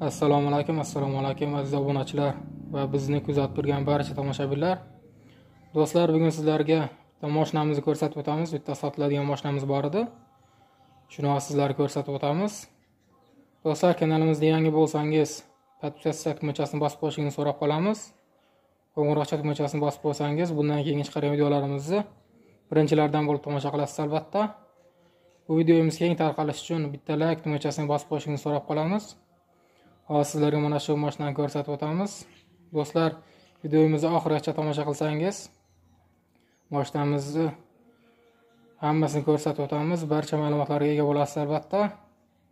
Assalomu alaykum aziz obunachilar va bizni kuzatib turgan barcha tomoshabinlar. Do'stlar, bugun sizlarga bitta mashinamizni ko'rsatib o'tamiz. Bitta sotiladigan mashinamiz bor edi. Shuni sizlarga ko'rsatib o'tamiz. Do'stlar, kanalimizga yangi bo'lsangiz, podpiskatsiya tugmachasini bosib qo'yishingizni so'rab qolamiz. Qo'ng'iroqcha tugmachasini bosib qo'ysangiz, bundan keyingi chiqargan videolarimizni birinchilardan bo'lib tomosha qilasiz albatta. Bu videomiz keng tarqalishi uchun bitta like tugmachasini bosib qo'yishingizni so'rab qolamiz. Hozir sizlarga mana shu mashinani ko'rsatib o'tamiz. Do'stlar, videomizni oxirigacha tomosha qilsangiz, mashinamizni hammasini ko'rsatib o'tamiz. Barcha ma'lumotlarga ega bo'lasiz albatta.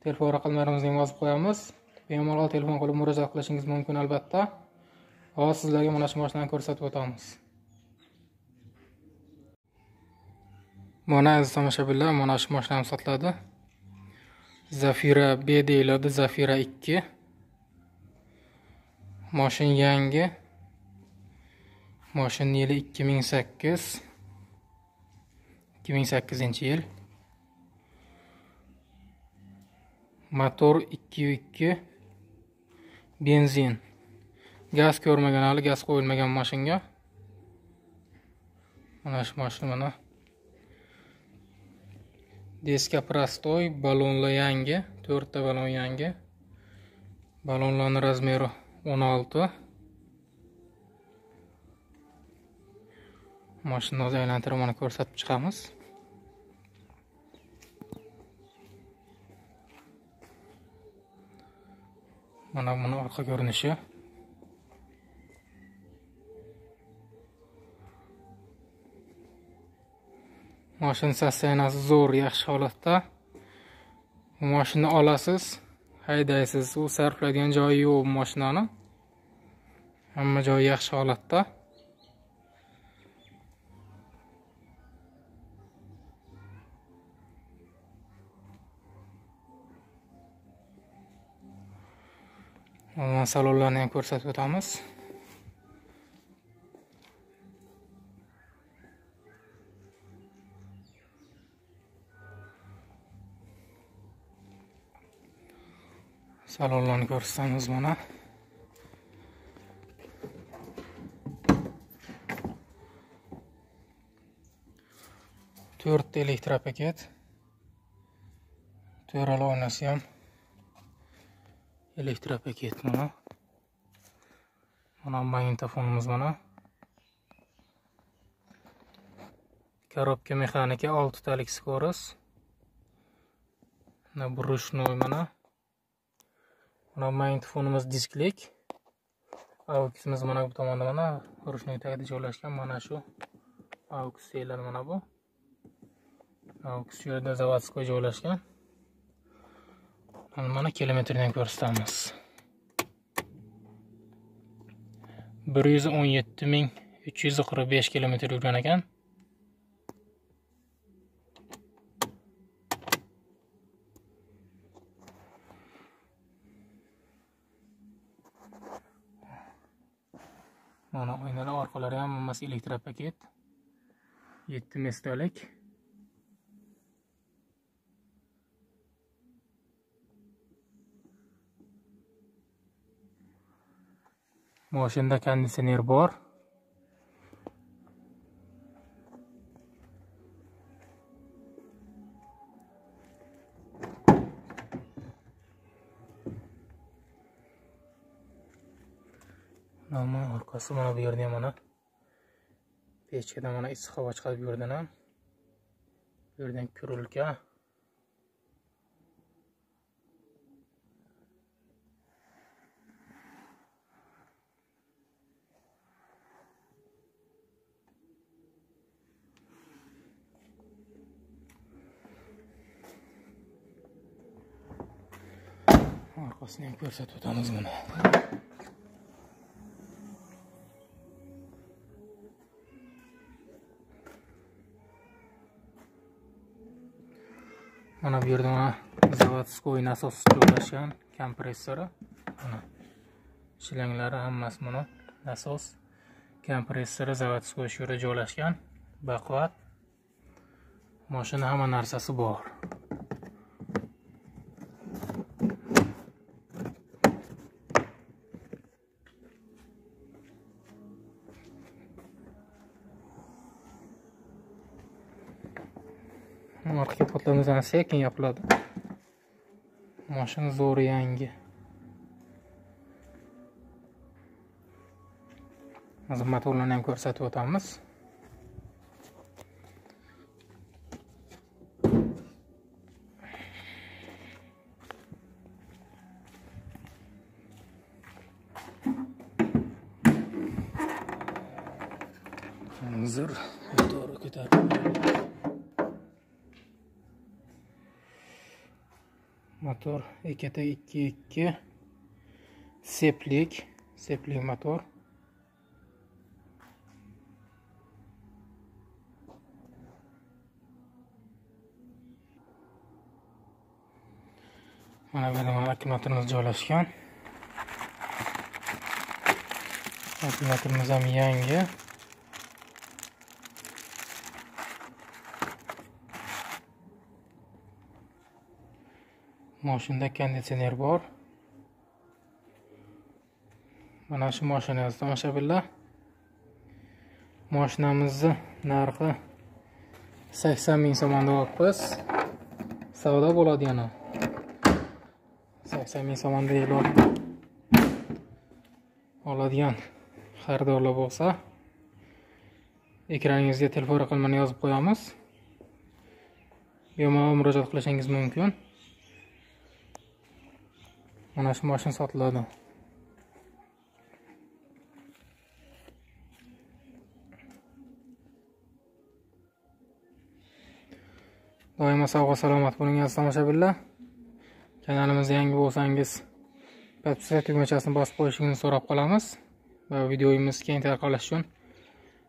Telefon raqamlarimizni ham yozib qo'yamiz. Bemalol telefon qilib murojaat qilishingiz mumkin albatta. Hozir sizlarga mana shu mashinani ko'rsatib o'tamiz. Mana aziz tomoshabinlar, mana shu mashinamiz sotiladi. Zafira B deyiladi, Zafira 2. Mashin yangi. Mashin yili 2008-yil. Motor 2.2. Benzin. Gaz ko'rmagan, hali gaz qo'yilmagan mashinga. Mana shu mashina mana. Diska prostoy, balonlar yangi, 4 ta balon yangi. Balonlarning razmeri 16. Mashinani aylantirib mana ko'rsatib chiqamiz. Mana buni orqa ko'rinishi. Mashina sostenasi zo'r, yaxshi holatda. Bu mashinani olasiz, haydaysiz. U sarflaydigan joyi yo'q bu mashinani. Hamma joyi yaxshi holatda. Mana salonlarni ham ko'rsatib o'tamiz. Salonlarni ko'rsatamiz mana. To'rt elektropaket. To'rala oynasi ham elektropaket mana. Mana magnitofonimiz mana. Korobka mexanika 6 talik skorost. Mana burishnoy mana. Mana magnitofonimiz disklik. AUX'imiz mana bu tomonda mana burishnoy tagida joylashgan. Mana shu AUX deyiladi mana bu. AUX yerda zavodskoy joylashgan. Mana kilometrdan ko'rsatamiz. 117.345 kilometr yurgan ekan. Mana oynalar orqalari ham hammasi elektropaket. 7 mestalik. Mashinada konditsioner bor. Mana orqasi mana bu yerda mana pechkadan mana issiq havo chiqadi bu yerdan ham. Bu yerdan kurulka. Orqasini ham ko'rsatib o'tamiz mana. Mana bu yerda mana zavodskoy nasos joylashgan, kompressori. Mana shlanglari hammasi mana nasos, kompressori zavodskoy shu yerda joylashgan. Baquvvat. Mashina hamma narsasi bor. orqa kapotlarimizni sekin yopiladi. Mashina zo'r yangi. Hozir motorlarni ham ko'rsatib o'tamiz. Hozir motorni ko'tarib motor 2.2 seplik motor. Mana bu yerda akkumulyatorimiz joylashgan. Akkumulyatorimiz ham yangi. Mashinada konditsioner bor. Mana shu mashinamiz tomoshabinlar. Mashinamizni narxi 80 ming so'mdan olibmiz. Savdo bo'ladi yana. 80 ming so'mda e'lon oladigan xaridorlar bo'lsa, ekraningizga telefon raqamini yozib qo'yamiz. Bemalol murojaat qilishingiz mumkin. Mana shu mashina sotiladi. Doimo sog' va salomat bo'ling aziz tomoshabinlar. Kanalimizga yangi bo'lsangiz, podpiska tugmachasini bosib qo'yishingizni so'rab qolamiz va videomiz keng tarqalishi uchun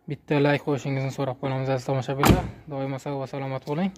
bitta like qo'yishingizni so'rab qolamiz aziz tomoshabinlar. Doimo sog' va salomat bo'ling.